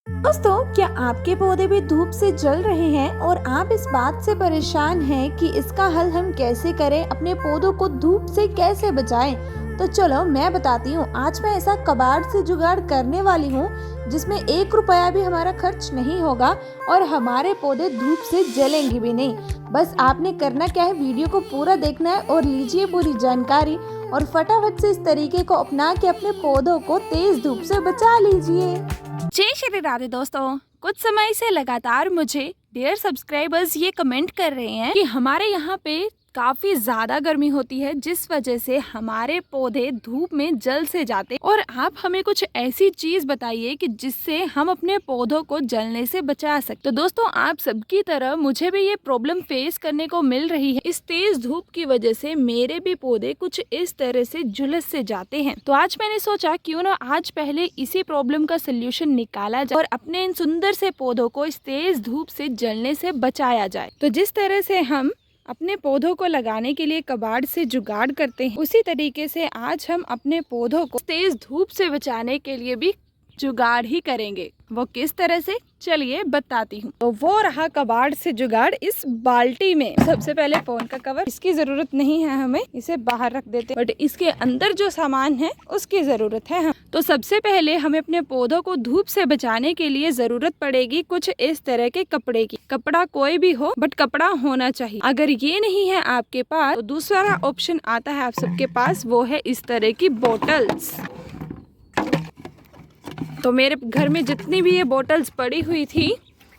दोस्तों, क्या आपके पौधे भी धूप से जल रहे हैं और आप इस बात से परेशान हैं कि इसका हल हम कैसे करें, अपने पौधों को धूप से कैसे बचाएं? तो चलो मैं बताती हूँ। आज मैं ऐसा कबाड़ से जुगाड़ करने वाली हूँ जिसमें 1 रुपया भी हमारा खर्च नहीं होगा और हमारे पौधे धूप से जलेंगे भी नहीं। बस आपने करना क्या है, वीडियो को पूरा देखना है और लीजिए पूरी जानकारी और फटाफट से इस तरीके को अपना के अपने पौधों को तेज धूप से बचा लीजिए। जय श्री राधे दोस्तों, कुछ समय से लगातार मुझे डियर सब्सक्राइबर्स ये कमेंट कर रहे हैं कि हमारे यहाँ पे काफी ज्यादा गर्मी होती है, जिस वजह से हमारे पौधे धूप में जल से जाते और आप हमें कुछ ऐसी चीज बताइए कि जिससे हम अपने पौधों को जलने से बचा सकते। तो दोस्तों, आप सबकी तरह मुझे भी ये प्रॉब्लम फेस करने को मिल रही है। इस तेज धूप की वजह से मेरे भी पौधे कुछ इस तरह से झुलस से जाते हैं। तो आज मैंने सोचा क्यों ना आज पहले इसी प्रॉब्लम का सोल्यूशन निकाला जाए और अपने इन सुंदर से पौधों को इस तेज धूप से जलने से बचाया जाए। तो जिस तरह से हम अपने पौधों को लगाने के लिए कबाड़ से जुगाड़ करते हैं, उसी तरीके से आज हम अपने पौधों को तेज धूप से बचाने के लिए भी जुगाड़ ही करेंगे। वो किस तरह से, चलिए बताती हूँ। तो वो रहा कबाड़ से जुगाड़। इस बाल्टी में सबसे पहले फोन का कवर, इसकी जरूरत नहीं है, हमें इसे बाहर रख देते, बट इसके अंदर जो सामान है उसकी जरूरत है। तो सबसे पहले हमें अपने पौधों को धूप से बचाने के लिए जरूरत पड़ेगी कुछ इस तरह के कपड़े की। कपड़ा कोई भी हो, बट कपड़ा होना चाहिए। अगर ये नहीं है आपके पास तो दूसरा ऑप्शन आता है आप सबके पास, वो है इस तरह की बोटल्स। तो मेरे घर में जितनी भी ये बोतल्स पड़ी हुई थी,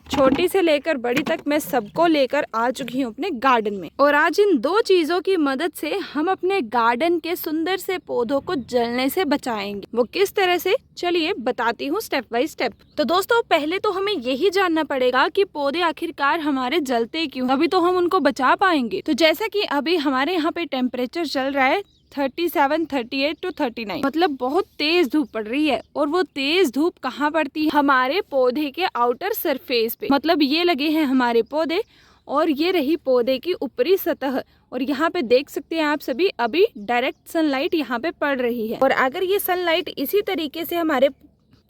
छोटी से लेकर बड़ी तक, मैं सबको लेकर आ चुकी हूँ अपने गार्डन में। और आज इन 2 चीजों की मदद से हम अपने गार्डन के सुंदर से पौधों को जलने से बचाएंगे। वो किस तरह से, चलिए बताती हूँ स्टेप बाय स्टेप। तो दोस्तों, पहले तो हमें यही जानना पड़ेगा कि पौधे आखिरकार हमारे जलते क्यों, तभी तो हम उनको बचा पाएंगे। तो जैसा कि अभी हमारे यहाँ पे टेम्परेचर चल रहा है 37, 38 to 39, मतलब बहुत तेज धूप पड़ रही है। और वो तेज धूप कहाँ पड़ती है, हमारे पौधे के आउटर सरफेस पे। मतलब ये लगे हैं हमारे पौधे और ये रही पौधे की ऊपरी सतह। और यहाँ पे देख सकते हैं आप सभी, अभी डायरेक्ट सनलाइट यहाँ पे पड़ रही है। और अगर ये सनलाइट इसी तरीके से हमारे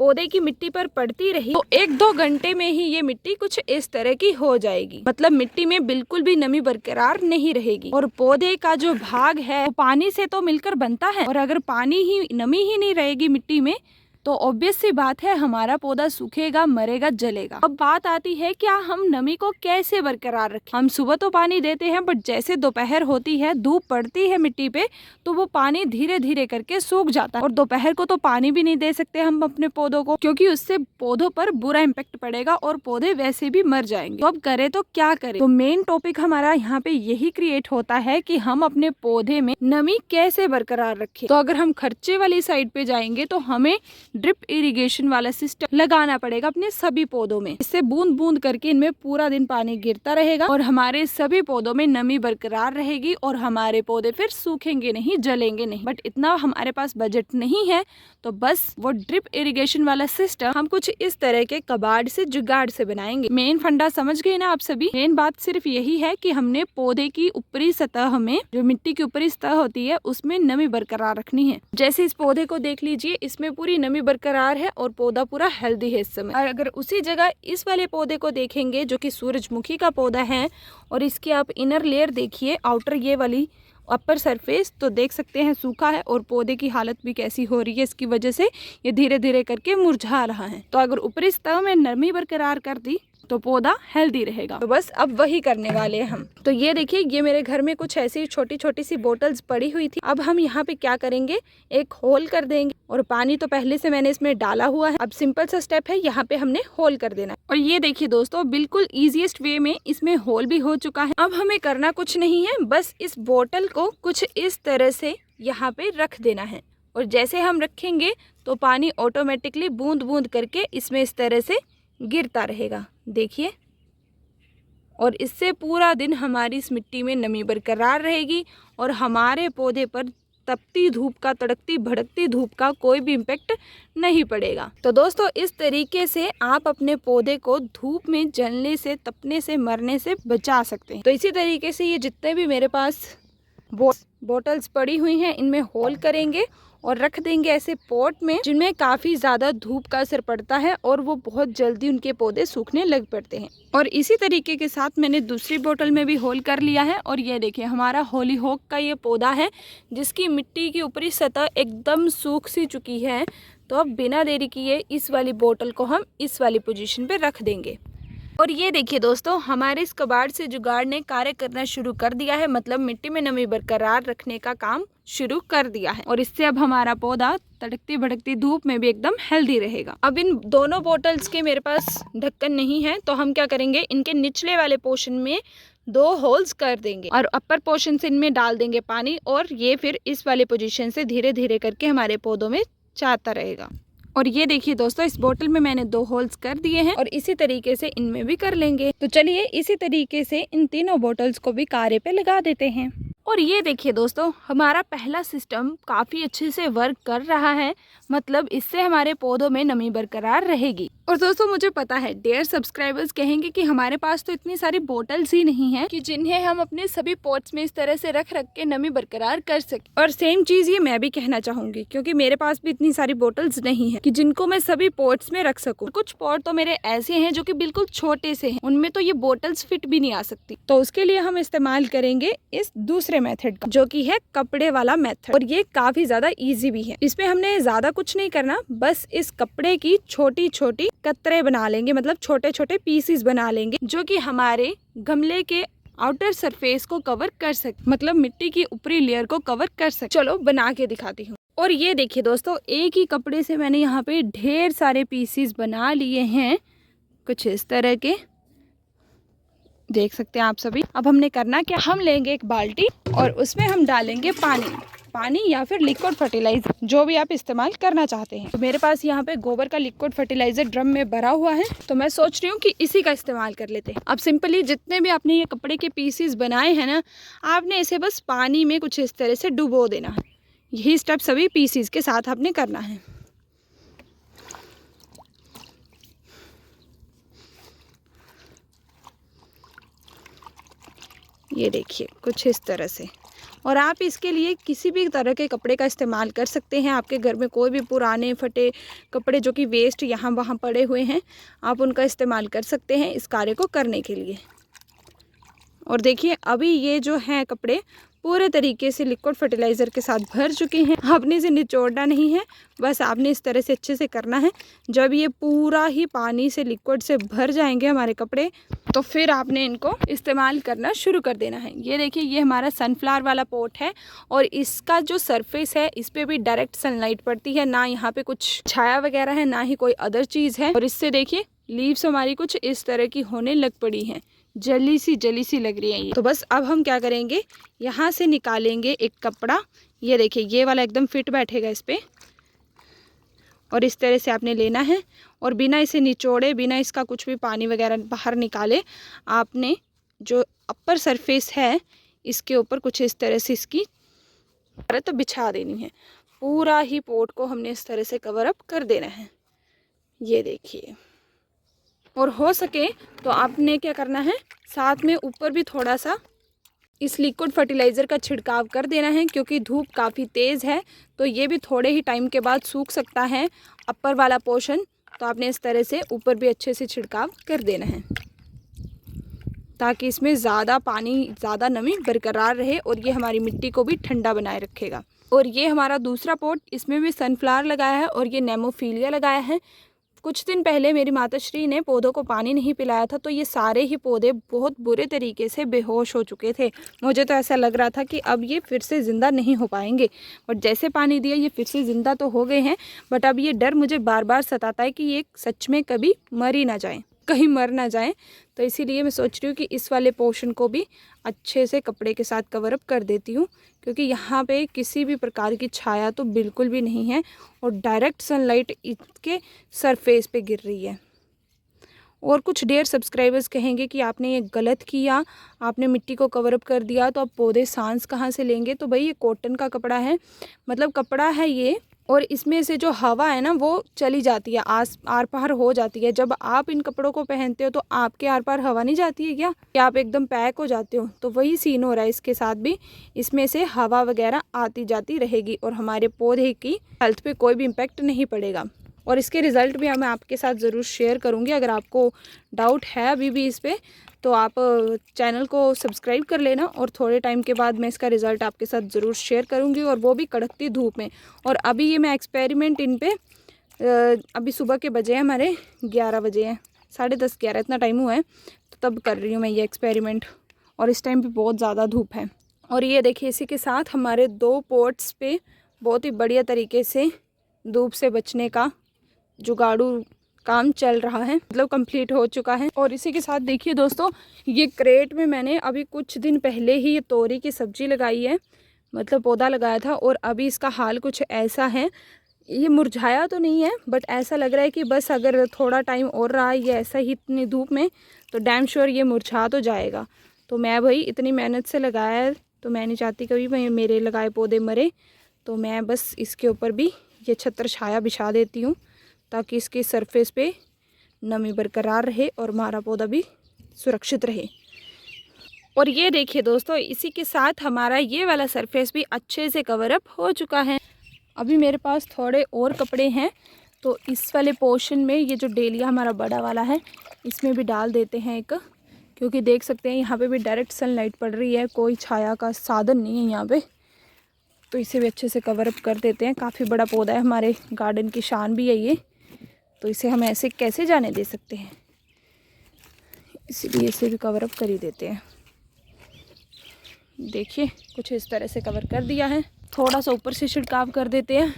पौधे की मिट्टी पर पड़ती रही तो 1-2 घंटे में ही ये मिट्टी कुछ इस तरह की हो जाएगी। मतलब मिट्टी में बिल्कुल भी नमी बरकरार नहीं रहेगी। और पौधे का जो भाग है वो पानी से तो मिलकर बनता है, और अगर नमी ही नहीं रहेगी मिट्टी में तो ऑब्वियस सी बात है हमारा पौधा सूखेगा, मरेगा, जलेगा। अब बात आती है क्या हम नमी को कैसे बरकरार रखें। हम सुबह तो पानी देते हैं, बट जैसे दोपहर होती है, धूप पड़ती है मिट्टी पे, तो वो पानी धीरे धीरे करके सूख जाता है। और दोपहर को तो पानी भी नहीं दे सकते हम अपने पौधों को, क्योंकि उससे पौधों पर बुरा इम्पैक्ट पड़ेगा और पौधे वैसे भी मर जाएंगे। तो अब करे तो क्या करें। तो मेन टॉपिक हमारा यहाँ पे यही क्रिएट होता है कि हम अपने पौधे में नमी कैसे बरकरार रखें। तो अगर हम खर्चे वाली साइड पे जाएंगे तो हमें ड्रिप इरिगेशन वाला सिस्टम लगाना पड़ेगा अपने सभी पौधों में। इससे बूंद बूंद करके इनमें पूरा दिन पानी गिरता रहेगा और हमारे सभी पौधों में नमी बरकरार रहेगी और हमारे पौधे फिर सूखेंगे नहीं, जलेंगे नहीं। बट इतना हमारे पास बजट नहीं है, तो बस वो ड्रिप इरिगेशन वाला सिस्टम हम कुछ इस तरह के कबाड़ से जुगाड़ से बनाएंगे। मेन फंडा समझ गए ना आप सभी। मेन बात सिर्फ यही है कि हमने पौधे की ऊपरी सतह में, जो मिट्टी की ऊपरी सतह होती है, उसमें नमी बरकरार रखनी है। जैसे इस पौधे को देख लीजिए, इसमें पूरी नमी बरकरार है और पौधा पूरा हेल्दी है इस समय। और अगर उसी जगह इस वाले पौधे को देखेंगे जो कि सूरजमुखी का पौधा है, और इसकी आप इनर लेयर देखिए, आउटर ये वाली अपर सरफेस, तो देख सकते हैं सूखा है और पौधे की हालत भी कैसी हो रही है। इसकी वजह से ये धीरे धीरे करके मुरझा रहा है। तो अगर ऊपरी सतह में नमी बरकरार कर दी तो पौधा हेल्दी रहेगा। तो बस अब वही करने वाले हैं हम। तो ये देखिए, ये मेरे घर में कुछ ऐसी छोटी छोटी सी बोतल्स पड़ी हुई थी। अब हम यहाँ पे क्या करेंगे, एक होल कर देंगे। और पानी तो पहले से मैंने इसमें डाला हुआ है। अब सिंपल सा स्टेप है, यहाँ पे हमने होल कर देना है। और ये देखिए दोस्तों, बिल्कुल ईजीएस्ट वे में इसमें होल भी हो चुका है। अब हमें करना कुछ नहीं है, बस इस बोतल को कुछ इस तरह से यहाँ पे रख देना है। और जैसे हम रखेंगे तो पानी ऑटोमेटिकली बूंद बूंद करके इसमें इस तरह से गिरता रहेगा, देखिए। और इससे पूरा दिन हमारी इस मिट्टी में नमी बरकरार रहेगी और हमारे पौधे पर तपती धूप का, तड़कती भड़कती धूप का कोई भी इम्पैक्ट नहीं पड़ेगा। तो दोस्तों, इस तरीके से आप अपने पौधे को धूप में जलने से, तपने से, मरने से बचा सकते हैं। तो इसी तरीके से ये जितने भी मेरे पास बोटल्स पड़ी हुई हैं, इनमें होल करेंगे और रख देंगे ऐसे पॉट में जिनमें काफ़ी ज़्यादा धूप का असर पड़ता है और वो बहुत जल्दी उनके पौधे सूखने लग पड़ते हैं। और इसी तरीके के साथ मैंने दूसरी बोतल में भी होल कर लिया है। और ये देखिए हमारा हॉलीहॉक का ये पौधा है जिसकी मिट्टी की ऊपरी सतह एकदम सूख सी चुकी है। तो अब बिना देरी किए इस वाली बोतल को हम इस वाली पोजीशन पे रख देंगे। और ये देखिए दोस्तों, हमारे इस कबाड़ से जुगाड़ ने कार्य करना शुरू कर दिया है, मतलब मिट्टी में नमी बरकरार रखने का काम शुरू कर दिया है। और इससे अब हमारा पौधा तड़कती भड़कती धूप में भी एकदम हेल्दी रहेगा। अब इन दोनों बोतल्स के मेरे पास ढक्कन नहीं है, तो हम क्या करेंगे, इनके निचले वाले पोर्शन में 2 होल्स कर देंगे और अपर पोर्शन से इनमें डाल देंगे पानी। और ये फिर इस वाले पोजीशन से धीरे धीरे करके हमारे पौधों में जाता रहेगा। और ये देखिए दोस्तों, इस बोतल में मैंने 2 होल्स कर दिए हैं और इसी तरीके से इनमें भी कर लेंगे। तो चलिए इसी तरीके से इन तीनों बोतल्स को भी कार्य पे लगा देते हैं। और ये देखिए दोस्तों, हमारा पहला सिस्टम काफ़ी अच्छे से वर्क कर रहा है, मतलब इससे हमारे पौधों में नमी बरकरार रहेगी। और दोस्तों मुझे पता है डेयर सब्सक्राइबर्स कहेंगे कि हमारे पास तो इतनी सारी बोतल्स ही नहीं है कि जिन्हें हम अपने सभी पॉट्स में इस तरह से रख के नमी बरकरार कर सकें। और सेम चीज़ ये मैं भी कहना चाहूँगी, क्योंकि मेरे पास भी इतनी सारी बोतल्स नहीं है कि जिनको मैं सभी पॉट्स में रख सकूँ। कुछ पॉट तो मेरे ऐसे हैं जो कि बिल्कुल छोटे से हैं, उनमें तो ये बोतल्स फिट भी नहीं आ सकती। तो उसके लिए हम इस्तेमाल करेंगे इस दूसरे मेथड का, जो कि है कपड़े वाला मेथड। और ये काफ़ी ज़्यादा ईजी भी है। इसमें हमने ज़्यादा कुछ नहीं करना, बस इस कपड़े की छोटी छोटी कतरे बना लेंगे, मतलब छोटे छोटे पीसीस बना लेंगे जो कि हमारे गमले के आउटर सरफेस को कवर कर सके, मतलब मिट्टी की ऊपरी लेयर को कवर कर सके। चलो बना के दिखाती हूँ। और ये देखिए दोस्तों, एक ही कपड़े से मैंने यहाँ पे ढेर सारे पीसीस बना लिए हैं, कुछ इस तरह के, देख सकते हैं आप सभी। अब हमने करना क्या, हम लेंगे एक बाल्टी और उसमें हम डालेंगे पानी या फिर लिक्विड फर्टिलाइजर, जो भी आप इस्तेमाल करना चाहते हैं। तो मेरे पास यहाँ पे गोबर का लिक्विड फर्टिलाइजर ड्रम में भरा हुआ है, तो मैं सोच रही हूँ कि इसी का इस्तेमाल कर लेते हैं। अब सिंपली जितने भी आपने ये कपड़े के पीसीस बनाए हैं ना, आपने इसे बस पानी में कुछ इस तरह से डुबो देना है। यही स्टेप सभी पीसीस के साथ आपने करना है। ये देखिए कुछ इस तरह से। और आप इसके लिए किसी भी तरह के कपड़े का इस्तेमाल कर सकते हैं। आपके घर में कोई भी पुराने फटे कपड़े जो कि वेस्ट यहाँ वहाँ पड़े हुए हैं, आप उनका इस्तेमाल कर सकते हैं इस कार्य को करने के लिए। और देखिए अभी ये जो हैं कपड़े पूरे तरीके से लिक्विड फर्टिलाइज़र के साथ भर चुके हैं। आपने इसे निचोड़ना नहीं है, बस आपने इस तरह से अच्छे से करना है। जब ये पूरा ही पानी से लिक्विड से भर जाएंगे हमारे कपड़े, तो फिर आपने इनको इस्तेमाल करना शुरू कर देना है। ये देखिए, ये हमारा सनफ्लावर वाला पॉट है और इसका जो सरफेस है इस पर भी डायरेक्ट सनलाइट पड़ती है, ना यहाँ पे कुछ छाया वगैरह है, ना ही कोई अदर चीज़ है। और इससे देखिए लीव्स हमारी कुछ इस तरह की होने लग पड़ी हैं, जली सी लग रही है ये। तो बस अब हम क्या करेंगे, यहाँ से निकालेंगे एक कपड़ा। ये देखिए ये वाला एकदम फिट बैठेगा इस पर, और इस तरह से आपने लेना है और बिना इसे निचोड़े, बिना इसका कुछ भी पानी वगैरह बाहर निकाले, आपने जो अपर सरफेस है इसके ऊपर कुछ इस तरह से इसकी परत बिछा देनी है। पूरा ही पोट को हमने इस तरह से कवर अप कर देना है। ये देखिए, और हो सके तो आपने क्या करना है, साथ में ऊपर भी थोड़ा सा इस लिक्विड फर्टिलाइज़र का छिड़काव कर देना है, क्योंकि धूप काफ़ी तेज़ है तो ये भी थोड़े ही टाइम के बाद सूख सकता है अपर वाला पोर्शन। तो आपने इस तरह से ऊपर भी अच्छे से छिड़काव कर देना है, ताकि इसमें ज़्यादा पानी, ज़्यादा नमी बरकरार रहे और ये हमारी मिट्टी को भी ठंडा बनाए रखेगा। और ये हमारा दूसरा पॉट, इसमें भी सनफ्लावर लगाया है और ये नेमोफिलिया लगाया है। कुछ दिन पहले मेरी माताश्री ने पौधों को पानी नहीं पिलाया था, तो ये सारे ही पौधे बहुत बुरे तरीके से बेहोश हो चुके थे। मुझे तो ऐसा लग रहा था कि अब ये फिर से ज़िंदा नहीं हो पाएंगे, बट जैसे पानी दिया ये फिर से ज़िंदा तो हो गए हैं। बट अब ये डर मुझे बार बार सताता है कि ये सच में कभी मर ही ना जाए, कहीं मर ना जाए। तो इसीलिए मैं सोच रही हूँ कि इस वाले पोर्शन को भी अच्छे से कपड़े के साथ कवर अप कर देती हूँ, क्योंकि यहाँ पे किसी भी प्रकार की छाया तो बिल्कुल भी नहीं है और डायरेक्ट सनलाइट इसके सरफेस पे गिर रही है। और कुछ डेयर सब्सक्राइबर्स कहेंगे कि आपने ये गलत किया, आपने मिट्टी को कवर अप कर दिया, तो अब पौधे सांस कहाँ से लेंगे। तो भाई ये कॉटन का कपड़ा है, मतलब कपड़ा है ये, और इसमें से जो हवा है ना वो चली जाती है, आर पार हो जाती है। जब आप इन कपड़ों को पहनते हो तो आपके आर पार हवा नहीं जाती है क्या, कि आप एकदम पैक हो जाते हो? तो वही सीन हो रहा है इसके साथ भी, इसमें से हवा वगैरह आती जाती रहेगी और हमारे पौधे की हेल्थ पे कोई भी इम्पेक्ट नहीं पड़ेगा। और इसके रिज़ल्ट भी मैं आपके साथ ज़रूर शेयर करूँगी। अगर आपको डाउट है अभी भी इस पर, तो आप चैनल को सब्सक्राइब कर लेना और थोड़े टाइम के बाद मैं इसका रिज़ल्ट आपके साथ ज़रूर शेयर करूँगी, और वो भी कड़कती धूप में। और अभी ये मैं एक्सपेरिमेंट इन पे अभी सुबह के बजे हैं हमारे 11 बजे हैं, 10:30 11 इतना टाइम हुआ है, तो तब कर रही हूँ मैं ये एक्सपेरिमेंट। और इस टाइम पे बहुत ज़्यादा धूप है। और ये देखिए इसी के साथ हमारे 2 पॉट्स पे बहुत ही बढ़िया तरीके से धूप से बचने का जुगाड़ू काम चल रहा है, मतलब कंप्लीट हो चुका है। और इसी के साथ देखिए दोस्तों, ये क्रेट में मैंने अभी कुछ दिन पहले ही ये तोरी की सब्ज़ी लगाई है, मतलब पौधा लगाया था, और अभी इसका हाल कुछ ऐसा है। ये मुरझाया तो नहीं है, बट ऐसा लग रहा है कि बस अगर थोड़ा टाइम और रहा ये ऐसा ही इतनी धूप में, तो डैम श्योर ये मुरझा तो जाएगा। तो मैं भाई इतनी मेहनत से लगाया है, तो मैं नहीं चाहती कभी मेरे लगाए पौधे मरे, तो मैं बस इसके ऊपर भी ये छत्र छाया बिछा देती हूँ, ताकि इसकी सरफेस पे नमी बरकरार रहे और हमारा पौधा भी सुरक्षित रहे। और ये देखिए दोस्तों, इसी के साथ हमारा ये वाला सरफेस भी अच्छे से कवर अप हो चुका है। अभी मेरे पास थोड़े और कपड़े हैं, तो इस वाले पोर्शन में ये जो डेलिया हमारा बड़ा वाला है, इसमें भी डाल देते हैं एक, क्योंकि देख सकते हैं यहाँ पे भी डायरेक्ट सनलाइट पड़ रही है, कोई छाया का साधन नहीं है यहाँ पे। तो इसे भी अच्छे से कवर अप कर देते हैं। काफ़ी बड़ा पौधा है, हमारे गार्डन की शान भी है ये, तो इसे हम ऐसे कैसे जाने दे सकते हैं, इसीलिए इसे भी कवर अप कर ही देते हैं। देखिए कुछ इस तरह से कवर कर दिया है, थोड़ा सा ऊपर से छिड़काव कर देते हैं।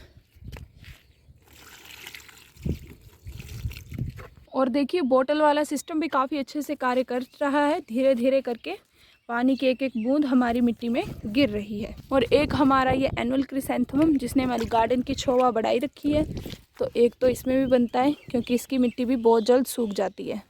और देखिए बोतल वाला सिस्टम भी काफ़ी अच्छे से कार्य कर रहा है, धीरे धीरे करके पानी की एक एक बूंद हमारी मिट्टी में गिर रही है। और एक हमारा ये एनुअल क्रिसैंथेमम जिसने हमारी गार्डन की शोभा बढ़ाई रखी है, तो एक तो इसमें भी बनता है, क्योंकि इसकी मिट्टी भी बहुत जल्द सूख जाती है।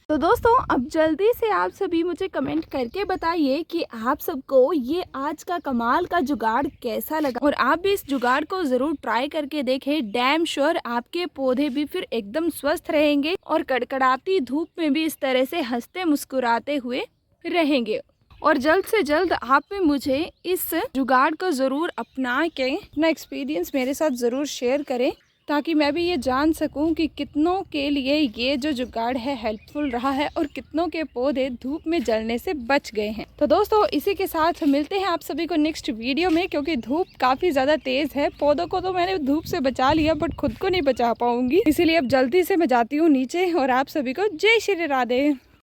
तो दोस्तों अब जल्दी से आप सभी मुझे कमेंट करके बताइए कि आप सबको ये आज का कमाल का जुगाड़ कैसा लगा, और आप भी इस जुगाड़ को ज़रूर ट्राई करके देखें। डैम श्योर आपके पौधे भी फिर एकदम स्वस्थ रहेंगे और कड़कड़ाती धूप में भी इस तरह से हंसते मुस्कुराते हुए रहेंगे। और जल्द से जल्द आप भी मुझे इस जुगाड़ को ज़रूर अपना के अपना एक्सपीरियंस मेरे साथ ज़रूर शेयर करें, ताकि मैं भी ये जान सकूं कि कितनों के लिए ये जो जुगाड़ है हेल्पफुल रहा है और कितनों के पौधे धूप में जलने से बच गए हैं। तो दोस्तों इसी के साथ मिलते हैं आप सभी को नेक्स्ट वीडियो में, क्योंकि धूप काफ़ी ज़्यादा तेज़ है। पौधों को तो मैंने धूप से बचा लिया, बट खुद को नहीं बचा पाऊंगी, इसीलिए अब जल्दी से मैं जाती हूँ नीचे। और आप सभी को जय श्री राधे।